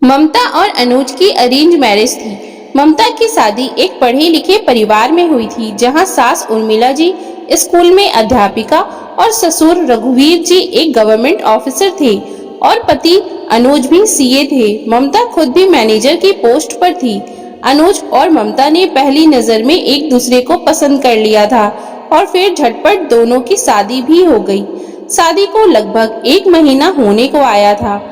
ममता और अनुज की arrange marriage थी। ममता की शादी एक पढ़े लिखे परिवार में हुई थी, जहां सास उर्मिला जी स्कूल में अध्यापिका और ससुर रघुवीर जी एक गवर्नमेंट ऑफिसर थे और पति अनुज भी सीए थे। ममता खुद भी मैनेजर की पोस्ट पर थी। अनुज और ममता ने पहली नजर में एक दूसरे को पसंद कर लिया था और फिर झटपट दोनों की शादी भी हो गई। शादी को लगभग 1 महीना होने को आया था।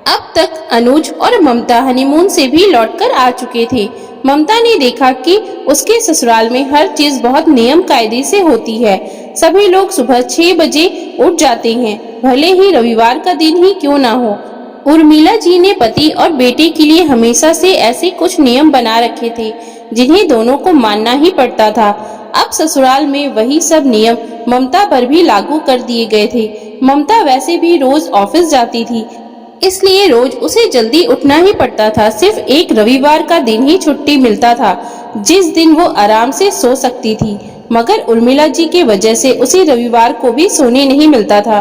अब तक अनुज और ममता हनीमून से भी लौटकर आ चुके थे। ममता ने देखा कि उसके ससुराल में हर चीज बहुत नियम कायदे से होती है। सभी लोग सुबह 6 बजे उठ जाते हैं, भले ही रविवार का दिन ही क्यों ना हो। उर्मिला जी ने पति और बेटे के लिए हमेशा से ऐसे कुछ नियम बना रखे थे जिन्हें दोनों को मानना ही पड़ता था। अब ससुराल में वही सब नियम ममता पर भी लागू कर दिए गए थे। ममता वैसे भी रोज ऑफिस जाती थी, इसलिए रोज उसे जल्दी उठना ही पड़ता था। सिर्फ एक रविवार का दिन ही छुट्टी मिलता था, जिस दिन वो आराम से सो सकती थी। मगर उर्मिला जी के वजह से उसे रविवार को भी सोने नहीं मिलता था।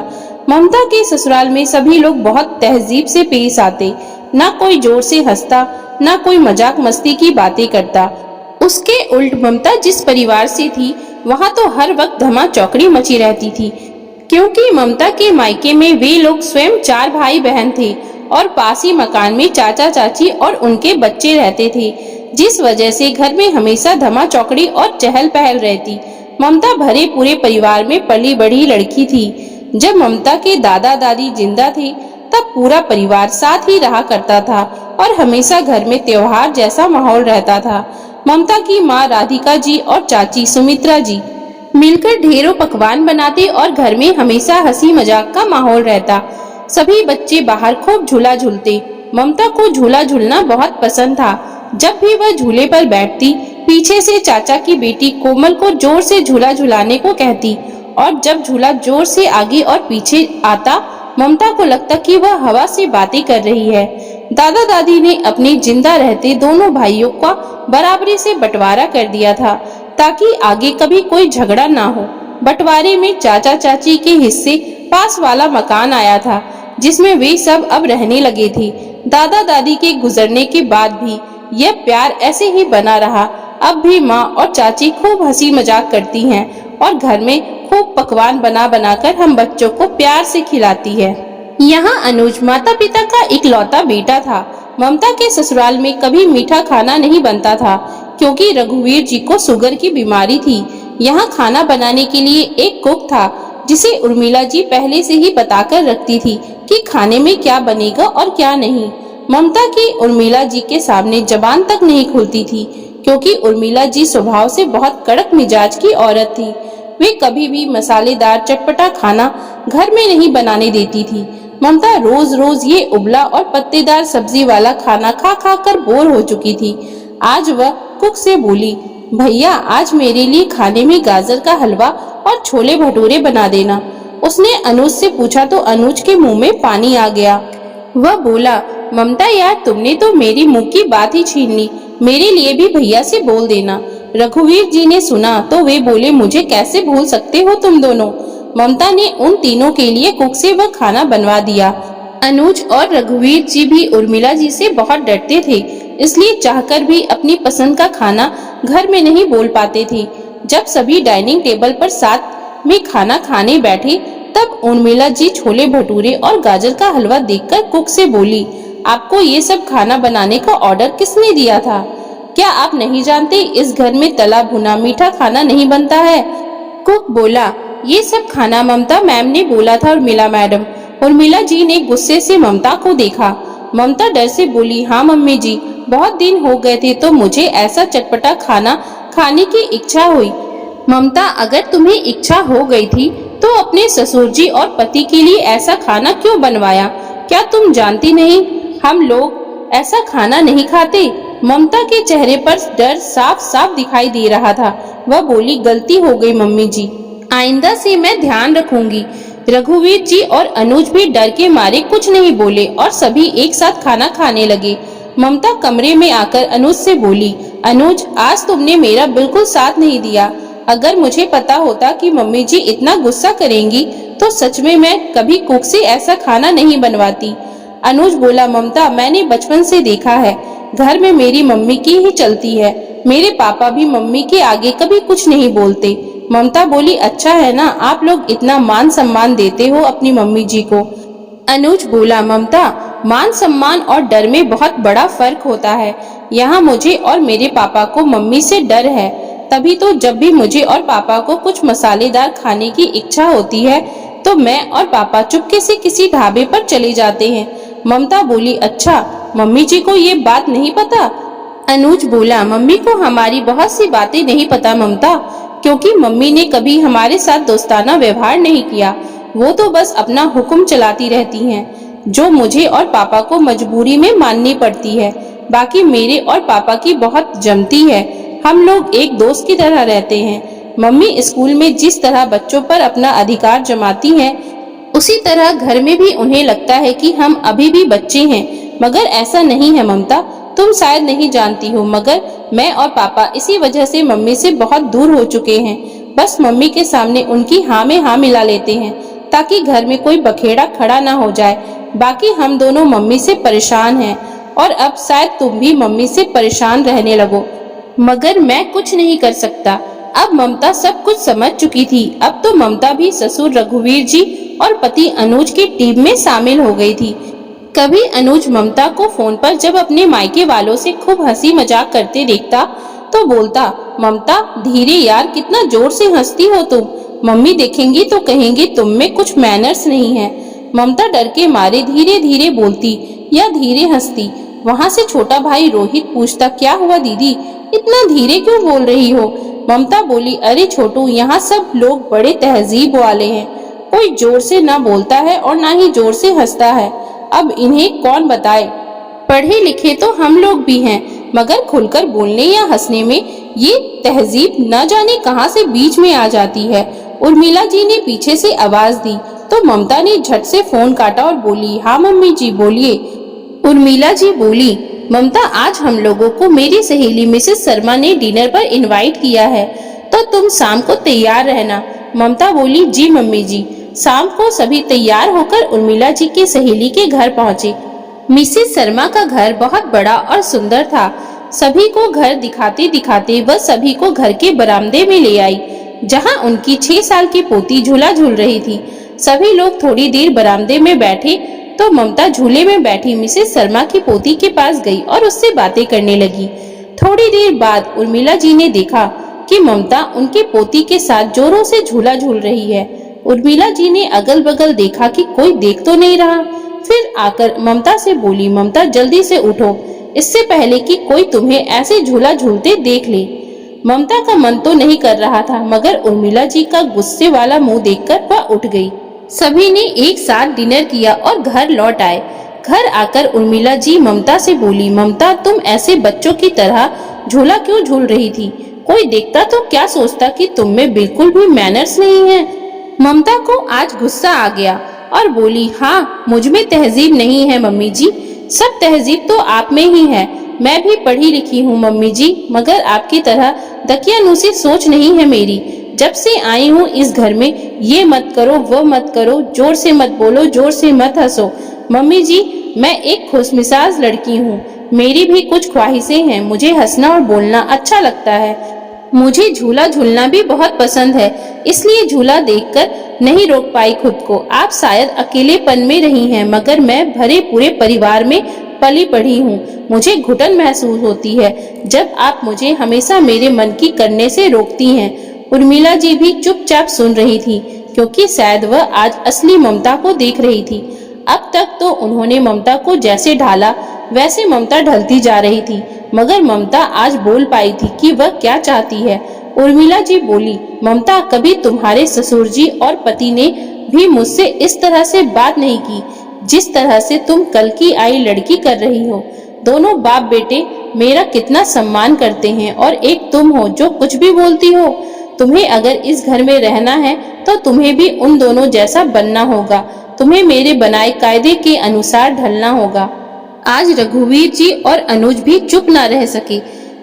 ममता के ससुराल में सभी लोग बहुत तहजीब से पेश आते। ना कोई जोर से हंसता, ना कोई मजाक मस्ती की बातें करता। उसके उल्ट ममता जिस परिवार से थी, वहाँ तो हर वक्त धमा चौकड़ी मची रहती थी, क्योंकि ममता के मायके में वे लोग स्वयं 4 भाई बहन थे और पास ही मकान में चाचा चाची और उनके बच्चे रहते थे, जिस वजह से घर में हमेशा धमा चौकड़ी और चहल पहल रहती। ममता भरे पूरे परिवार में पली बढ़ी लड़की थी। जब ममता के दादा दादी जिंदा थे, तब पूरा परिवार साथ ही रहा करता था और हमेशा घर में त्योहार जैसा माहौल रहता था। ममता की माँ राधिका जी और चाची सुमित्रा जी मिलकर ढेरों पकवान बनाते और घर में हमेशा हंसी मजाक का माहौल रहता। सभी बच्चे बाहर खूब झूला झूलते। ममता को झूला झूलना बहुत पसंद था। जब भी वह झूले पर बैठती, पीछे से चाचा की बेटी कोमल को जोर से झूला झुलाने को कहती और जब झूला जोर से आगे और पीछे आता, ममता को लगता कि वह हवा से बातें कर रही है। दादा दादी ने अपने जिंदा रहते दोनों भाइयों का बराबरी से बंटवारा कर दिया था, ताकि आगे कभी कोई झगड़ा ना हो। बंटवारे में चाचा चाची के हिस्से पास वाला मकान आया था, जिसमें वे सब अब रहने लगे थे। दादा दादी के गुजरने के बाद भी यह प्यार ऐसे ही बना रहा। अब भी माँ और चाची खूब हंसी मजाक करती हैं और घर में खूब पकवान बना बनाकर हम बच्चों को प्यार से खिलाती है। यहाँ अनुज माता पिता का इकलौता बेटा था। ममता के ससुराल में कभी मीठा खाना नहीं बनता था, क्योंकि रघुवीर जी को शुगर की बीमारी थी। यहाँ खाना बनाने के लिए एक कुक था, जिसे उर्मिला जी पहले से ही बताकर रखती थी कि खाने में क्या बनेगा और क्या नहीं। ममता की उर्मिला जी के सामने जबान तक नहीं खुलती थी, क्योंकि उर्मिला जी स्वभाव से बहुत कड़क मिजाज की औरत थी। वे कभी भी मसालेदार चटपटा खाना घर में नहीं बनाने देती थी। ममता रोज रोज ये उबला और पत्तेदार सब्जी वाला खाना खा खा कर बोर हो चुकी थी। आज वह कुक से बोली, भैया आज मेरे लिए खाने में गाजर का हलवा और छोले भटूरे बना देना। उसने अनुज से पूछा तो अनुज के मुंह में पानी आ गया। वह बोला, ममता यार तुमने तो मेरी मुंह की बात ही छीन ली, मेरे लिए भी भैया से बोल देना। रघुवीर जी ने सुना तो वे बोले, मुझे कैसे भूल सकते हो तुम दोनों। ममता ने उन तीनों के लिए कुक से वह खाना बनवा दिया। अनुज और रघुवीर जी भी उर्मिला जी से बहुत डरते थे, इसलिए चाहकर भी अपनी पसंद का खाना घर में नहीं बोल पाते थे। जब सभी डाइनिंग टेबल पर साथ में खाना खाने बैठे, तब उर्मिला जी छोले भटूरे और गाजर का हलवा देखकर कुक से बोली, आपको ये सब खाना बनाने का ऑर्डर किसने दिया था? क्या आप नहीं जानते इस घर में तला भुना मीठा खाना नहीं बनता है? कुक बोला, ये सब खाना ममता मैम ने बोला था उर्मिला मैडम। उर्मिला जी ने गुस्से से ममता को देखा। ममता डर से बोली, हाँ मम्मी जी, बहुत दिन हो गए थे तो मुझे ऐसा चटपटा खाना खाने की इच्छा हुई। ममता अगर तुम्हें इच्छा हो गई थी तो अपने ससुर जी और पति के लिए ऐसा खाना क्यों बनवाया? क्या तुम जानती नहीं हम लोग ऐसा खाना नहीं खाते? ममता के चेहरे पर डर साफ साफ दिखाई दे रहा था। वह बोली, गलती हो गई मम्मी जी, आइंदा से मैं ध्यान रखूंगी। रघुवीर जी और अनुज भी डर के मारे कुछ नहीं बोले और सभी एक साथ खाना खाने लगे। ममता कमरे में आकर अनुज से बोली, अनुज आज तुमने मेरा बिल्कुल साथ नहीं दिया। अगर मुझे पता होता कि मम्मी जी इतना गुस्सा करेंगी तो सच में मैं कभी कुक से ऐसा खाना नहीं बनवाती। अनुज बोला, ममता मैंने बचपन से देखा है, घर में मेरी मम्मी की ही चलती है, मेरे पापा भी मम्मी के आगे कभी कुछ नहीं बोलते। ममता बोली, अच्छा है ना, आप लोग इतना मान सम्मान देते हो अपनी मम्मी जी को। अनुज बोला, ममता मान सम्मान और डर में बहुत बड़ा फर्क होता है। यहाँ मुझे और मेरे पापा को मम्मी से डर है, तभी तो जब भी मुझे और पापा को कुछ मसालेदार खाने की इच्छा होती है तो मैं और पापा चुपके से किसी ढाबे पर चले जाते हैं। ममता बोली, अच्छा मम्मी जी को ये बात नहीं पता? अनुज बोला, मम्मी को हमारी बहुत सी बातें नहीं पता ममता, क्योंकि मम्मी ने कभी हमारे साथ दोस्ताना व्यवहार नहीं किया। वो तो बस अपना हुक्म चलाती रहती हैं, जो मुझे और पापा को मजबूरी में माननी पड़ती है। बाकी मेरे और पापा की बहुत जमती है, हम लोग एक दोस्त की तरह रहते हैं। मम्मी स्कूल में जिस तरह बच्चों पर अपना अधिकार जमाती हैं, उसी तरह घर में भी उन्हें लगता है कि हम अभी भी बच्चे हैं, मगर ऐसा नहीं है ममता, तुम शायद नहीं जानती हो, मगर मैं और पापा इसी वजह से मम्मी से बहुत दूर हो चुके हैं। बस मम्मी के सामने उनकी हाँ में हाँ मिला लेते हैं ताकि घर में कोई बखेड़ा खड़ा ना हो जाए। बाकी हम दोनों मम्मी से परेशान हैं और अब शायद तुम भी मम्मी से परेशान रहने लगो, मगर मैं कुछ नहीं कर सकता। अब ममता सब कुछ समझ चुकी थी। अब तो ममता भी ससुर रघुवीर जी और पति अनुज की टीम में शामिल हो गई थी। कभी अनुज ममता को फोन पर जब अपने मायके वालों से खूब हंसी मजाक करते देखता तो बोलता, ममता धीरे यार, कितना जोर से हंसती हो तुम, मम्मी देखेंगी तो कहेंगी तुम में कुछ मैनर्स नहीं है। ममता डर के मारे धीरे धीरे बोलती या धीरे हंसती। वहाँ से छोटा भाई रोहित पूछता, क्या हुआ दीदी, इतना धीरे क्यों बोल रही हो? ममता बोली, अरे छोटू, यहाँ सब लोग बड़े तहजीब वाले हैं, कोई जोर से ना बोलता है और ना ही जोर से हंसता है। अब इन्हें कौन बताए, पढ़े लिखे तो हम लोग भी हैं, मगर खुलकर बोलने या हंसने में ये तहजीब न जाने कहां से बीच में आ जाती है। उर्मिला जी ने पीछे से आवाज दी तो ममता ने झट से फोन काटा और बोली, हाँ मम्मी जी बोलिए। उर्मिला जी बोली, ममता आज हम लोगों को मेरी सहेली मिसेस शर्मा ने डिनर पर इनवाइट किया है, तो तुम शाम को तैयार रहना। ममता बोली, जी मम्मी जी। शाम को सभी तैयार होकर उर्मिला जी की सहेली के घर पहुँचे। मिसेस शर्मा का घर बहुत बड़ा और सुंदर था। सभी को घर दिखाते दिखाते वह सभी को घर के बरामदे में ले आई, जहां उनकी 6 साल की पोती झूला झूल रही थी। सभी लोग थोड़ी देर बरामदे में बैठे तो ममता झूले में बैठी मिसेस शर्मा की पोती के पास गई और उससे बातें करने लगी। थोड़ी देर बाद उर्मिला जी ने देखा कि ममता उनके पोती के साथ जोरों से झूला झूल रही है। उर्मिला जी ने अगल बगल देखा कि कोई देख तो नहीं रहा। फिर आकर ममता से बोली, ममता जल्दी से उठो, इससे पहले कि कोई तुम्हें ऐसे झूला झूलते देख ले। ममता का मन तो नहीं कर रहा था, मगर उर्मिला जी का गुस्से वाला मुंह देखकर वह उठ गई। सभी ने एक साथ डिनर किया और घर लौट आए। घर आकर उर्मिला जी ममता से बोली, ममता तुम ऐसे बच्चों की तरह झूला क्यों झूल रही थी? कोई देखता तो क्या सोचता कि तुम में बिल्कुल भी मैनर्स नहीं है। ममता को आज गुस्सा आ गया और बोली, हाँ मुझ में तहजीब नहीं है मम्मी जी, सब तहजीब तो आप में ही है। मैं भी पढ़ी लिखी हूँ मम्मी जी, मगर आपकी तरह दकियानूसी सोच नहीं है मेरी। जब से आई हूँ इस घर में, ये मत करो वो मत करो, जोर से मत बोलो, जोर से मत हंसो। मम्मी जी मैं एक खुशमिजाज लड़की हूँ, मेरी भी कुछ ख्वाहिशें हैं, मुझे हंसना और बोलना अच्छा लगता है। मुझे झूला झूलना भी बहुत पसंद है, इसलिए झूला देखकर नहीं रोक पाई खुद को। आप शायद अकेलेपन में रही हैं, मगर मैं भरे पूरे परिवार में पली बढ़ी हूँ। मुझे घुटन महसूस होती है जब आप मुझे हमेशा मेरे मन की करने से रोकती हैं। उर्मिला जी भी चुपचाप सुन रही थी, क्योंकि शायद वह आज असली ममता को देख रही थी। अब तक तो उन्होंने ममता को जैसे ढाला वैसे ममता ढलती जा रही थी, मगर ममता आज बोल पाई थी कि वह क्या चाहती है। उर्मिला जी बोली, ममता कभी तुम्हारे ससुर जी और पति ने भी मुझसे इस तरह से बात नहीं की जिस तरह से तुम कल की आई लड़की कर रही हो। दोनों बाप बेटे मेरा कितना सम्मान करते हैं और एक तुम हो जो कुछ भी बोलती हो। तुम्हें अगर इस घर में रहना है तो तुम्हें भी उन दोनों जैसा बनना होगा, तुम्हें मेरे बनाए कायदे के अनुसार ढलना होगा। आज रघुवीर जी और अनुज भी चुप न रह सके।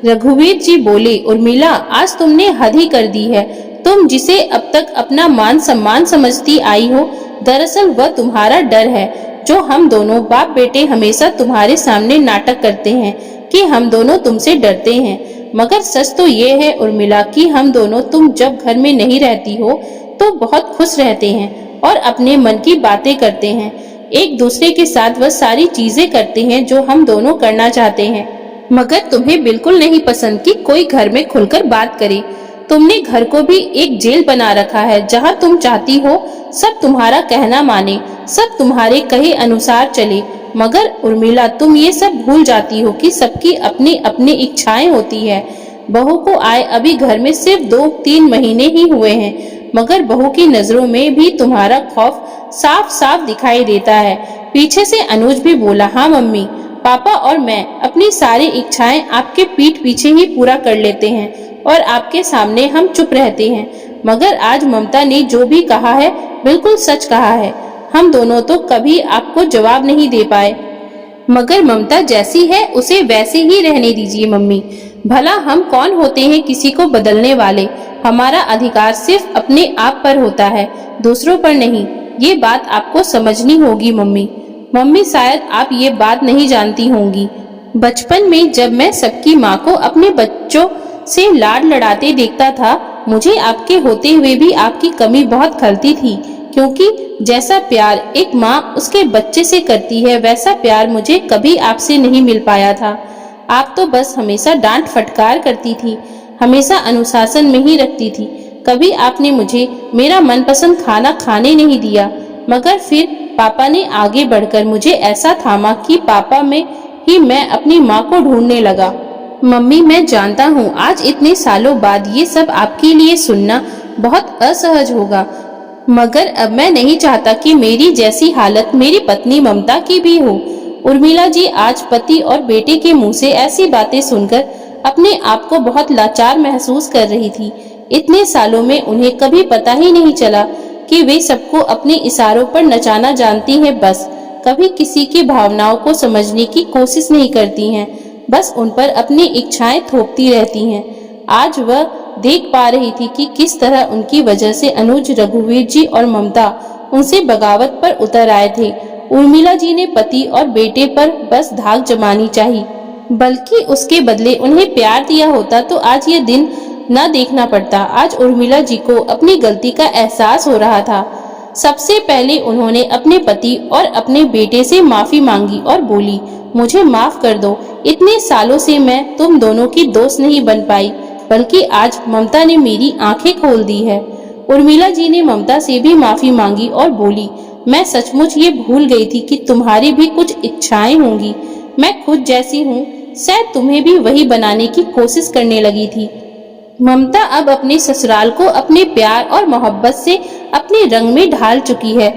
रघुवीर जी बोले, उर्मिला आज तुमने हद ही कर दी है। तुम जिसे अब तक अपना मान सम्मान समझती आई हो, दरअसल वह तुम्हारा डर है, जो हम दोनों बाप बेटे हमेशा तुम्हारे सामने नाटक करते हैं कि हम दोनों तुमसे डरते हैं, मगर सच तो ये है उर्मिला कि हम दोनों तुम जब घर में नहीं रहती हो तो बहुत खुश रहते हैं और अपने मन की बातें करते हैं। एक दूसरे के साथ वह सारी चीजें करते हैं जो हम दोनों करना चाहते हैं। मगर तुम्हें बिल्कुल नहीं पसंद कि कोई घर में खुलकर बात करे। तुमने घर को भी एक जेल बना रखा है जहाँ तुम चाहती हो सब तुम्हारा कहना माने, सब तुम्हारे कहे अनुसार चले। मगर उर्मिला तुम ये सब भूल जाती हो कि सबकी अपनी अपनी इच्छाएं होती है। बहू को आए अभी घर में सिर्फ 2-3 महीने ही हुए हैं, मगर बहू की नजरों में भी तुम्हारा खौफ साफ साफ दिखाई देता है। पीछे से अनुज भी बोला, हाँ मम्मी, पापा और मैं अपनी सारी इच्छाएं आपके पीठ पीछे ही पूरा कर लेते हैं और आपके सामने हम चुप रहते हैं। मगर आज ममता ने जो भी कहा है बिल्कुल सच कहा है। हम दोनों तो कभी आपको जवाब नहीं दे पाए, मगर ममता जैसी है उसे वैसे ही रहने दीजिए मम्मी। भला हम कौन होते हैं किसी को बदलने वाले। हमारा अधिकार सिर्फ अपने आप पर होता है, दूसरों पर नहीं। ये बात आपको समझनी होगी मम्मी। मम्मी शायद आप ये बात नहीं जानती होंगी। बचपन में जब मैं सबकी माँ को अपने बच्चों से लाड लड़ाते देखता था, मुझे आपके होते हुए भी आपकी कमी बहुत खलती थी, क्योंकि जैसा प्यार एक माँ उसके बच्चे से करती है वैसा प्यार मुझे कभी आपसे नहीं मिल पाया था। आप तो बस हमेशा डांट फटकार करती थी, हमेशा अनुशासन में ही रखती थी। कभी आपने मुझे मेरा मनपसंद खाना खाने नहीं दिया, मगर फिर पापा ने आगे बढ़कर मुझे ऐसा थामा कि पापा में ही मैं अपनी माँ को ढूंढने लगा। मम्मी, मैं जानता हूँ आज इतने सालों बाद ये सब आपके लिए सुनना बहुत असहज होगा, मगर अब मैं नहीं चाहता कि मेरी जैसी हालत मेरी पत्नी ममता की भी हो। उर्मिला जी आज पति और बेटे के मुंह से ऐसी बातें सुनकर अपने आप को बहुत लाचार महसूस कर रही थी। इतने सालों में उन्हें कभी पता ही नहीं चला कि वे सबको अपने इशारों पर नचाना जानती हैं। बस कभी किसी की भावनाओं को समझने की कोशिश नहीं करती हैं, बस उन पर अपनी इच्छाएं थोपती रहती हैं। आज वह देख पा रही थी कि किस तरह उनकी वजह से अनुज, रघुवीर जी और ममता उनसे बगावत पर उतर आए थे। उर्मिला जी ने पति और बेटे पर बस धाक जमानी चाहिए, बल्कि उसके बदले उन्हें प्यार दिया होता तो आज ये दिन न देखना पड़ता। आज उर्मिला जी को अपनी गलती का एहसास हो रहा था। सबसे पहले उन्होंने अपने पति और अपने बेटे से माफी मांगी और बोली, मुझे माफ कर दो। इतने सालों से मैं तुम दोनों की दोस्त नहीं बन पाई, बल्कि आज ममता ने मेरी आंखें खोल दी है। उर्मिला जी ने ममता से भी माफी मांगी और बोली, मैं सचमुच ये भूल गई थी कि तुम्हारी भी कुछ इच्छाएं होंगी। मैं खुद जैसी हूँ, शायद तुम्हें भी वही बनाने की कोशिश करने लगी थी। ममता अब अपने ससुराल को अपने प्यार और मोहब्बत से अपने रंग में ढाल चुकी है।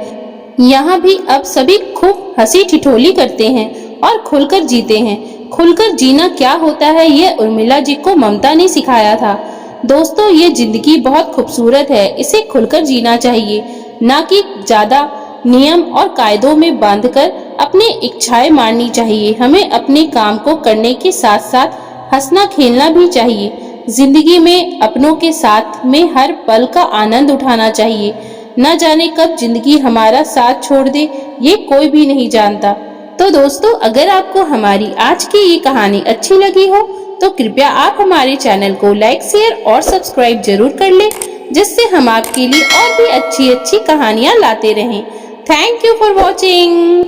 यहाँ भी अब सभी खूब हंसी ठिठोली करते हैं और खुलकर जीते हैं। खुलकर जीना क्या होता है ये उर्मिला जी को ममता ने सिखाया था। दोस्तों, ये जिंदगी बहुत खूबसूरत है, इसे खुलकर जीना चाहिए, ना कि ज्यादा नियम और कायदों में बांधकर अपनी इच्छाएं मारनी चाहिए। हमें अपने काम को करने के साथ साथ हंसना खेलना भी चाहिए। जिंदगी में अपनों के साथ में हर पल का आनंद उठाना चाहिए। न जाने कब जिंदगी हमारा साथ छोड़ दे, ये कोई भी नहीं जानता। तो दोस्तों, अगर आपको हमारी आज की ये कहानी अच्छी लगी हो तो कृपया आप हमारे चैनल को लाइक, शेयर और सब्सक्राइब जरूर कर लें, जिससे हम आपके लिए और भी अच्छी अच्छी कहानियां लाते रहें। Thank you for watching.